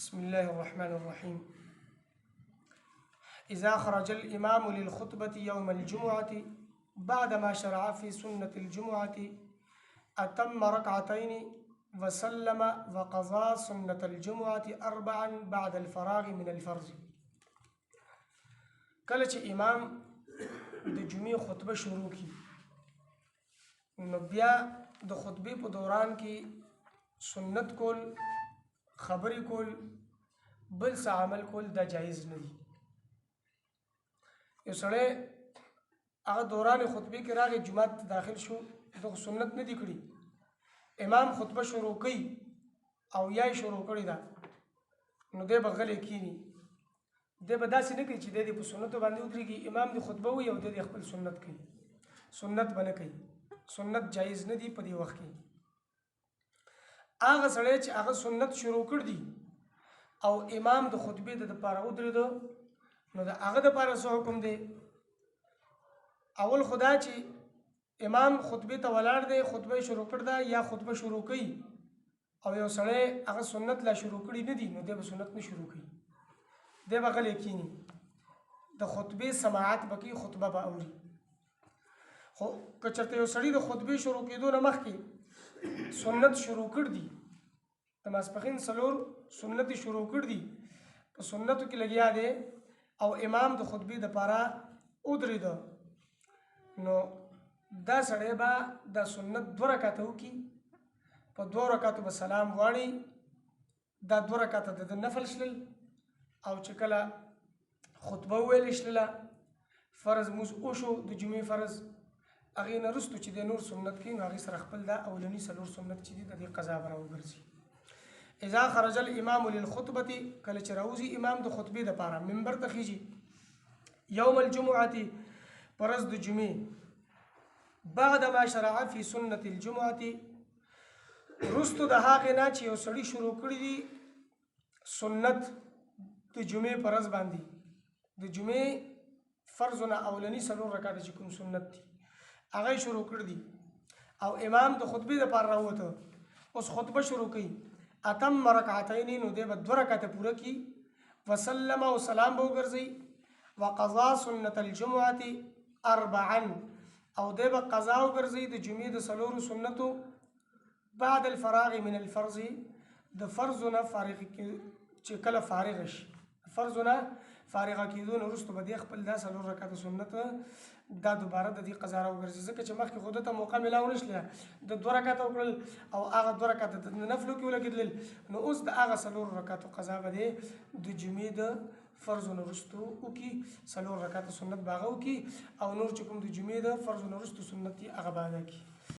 بسم الله الرحمن الرحيم. إذا خرج الإمام للخطبة يوم الجمعة بعدما شرع في سنة الجمعة أتم ركعتين وسلم وقضى سنة الجمعة أربعا بعد الفراغ من الفرض. کله چې امام د جمعې خطبه شروع کی نو بیا د خطبې په دوران کې سنت کول، خبرې کول، بل څه عمل کول دا جایز نه دي. یو سړی هغه دوران خطبې کې راغی، جمعات ته داخل شو، دغه سنت نه دي کړي، امام خطبه شروع کوي او یا شروع کړي دا، نو دی به غلی کینی، دی به داسې نه کوي چې دی په سنتو باندې ودرېږي، امام دی خطبه وي او دی خپل سنت کوي. سنت به نه کوي، سنت جایز نه دي په دې وخت کې. هغه سړی چې هغه سنت شروع کړ دي او امام د خطبې د لپاره ودرېدو، نو د هغه دپاره څه حکم دی؟ اول خدا چې امام خطبې ته ولاړ دی، خطبه شروع کړ ده یا خطبه شروع کوي او یو سړی هغه سنت لا شروع کړي نه دي، نو دی به سنت نه شروع کوي، دی به غلی کینی، د خطبې سماعت به کوي، خطبه به اوري. خو که چېرته یو سړي د خطبې شروع کېدو نه مخکې سنت شروع کړ دي، د ماسپښین 4 سنت شروع کړ دي، په سنتو کې لګیا دی او امام د خطبې دپاره ودرېده، نو دا سړی به دا سنت 2 رکعته وکړي، په 2 رکعتو به سلام واړي، دا 2 رکعته د نفل شلل، او چې کله خطبه وویل شلله، فرض موز وشو د جمعې فرض، هغې نه وروستو چې دی نور سنت کوي، نو هغې سره خپل دا اولني 4 سنت چې دي د دې قضا به راوګرځي. اذا خرج الامام للخطبه، کله چې راوځي امام د خطبې دپاره، منبر ته خیږي، یوم الجمعة پرز د جمعې، بعد ما شرع فی سنت الجمعة، وروستو د هغې نه چې یو سړي شروع کړي دي سنت د جمعې پرز باندې، د جمعې فرضونه اولني 4 رکعته چې کوم سنت دي هغه شروع کړ دي او امام د خطبې دپاره راووته، اوس خطبه شروع کوي، اتم رکعتین، نو دی به 2 رکعته پوره کي، وسلم او سلام به وګرځي، وقضا سنت الجمعة 4، او دی به قضا وګرځي د جمعې د 4 سنتو بعد الفراغ من الفرض، د فرضونه فارغ چې کله فارغ شي، فرضونه فارغه کېدو نه وروسته به دی خپل دا 4 رکعته سنت دا دوباره د دې قضا راوګرځي، ځکه چې مخکې خو دته موقع میلاو نه شله، د 2 رکعته وکړل او هغه 2 رکعته د نفلو کې ولګېدلل، نو اوس د هغه 4 رکعتو قضا به دی د جمعې د فرضو نه وروستو وکړي، 4 رکعته سنت به هغه وکړي، او نور چې کوم د جمعې د فرضو نه وروستو سنت دي هغه به ادا کړي.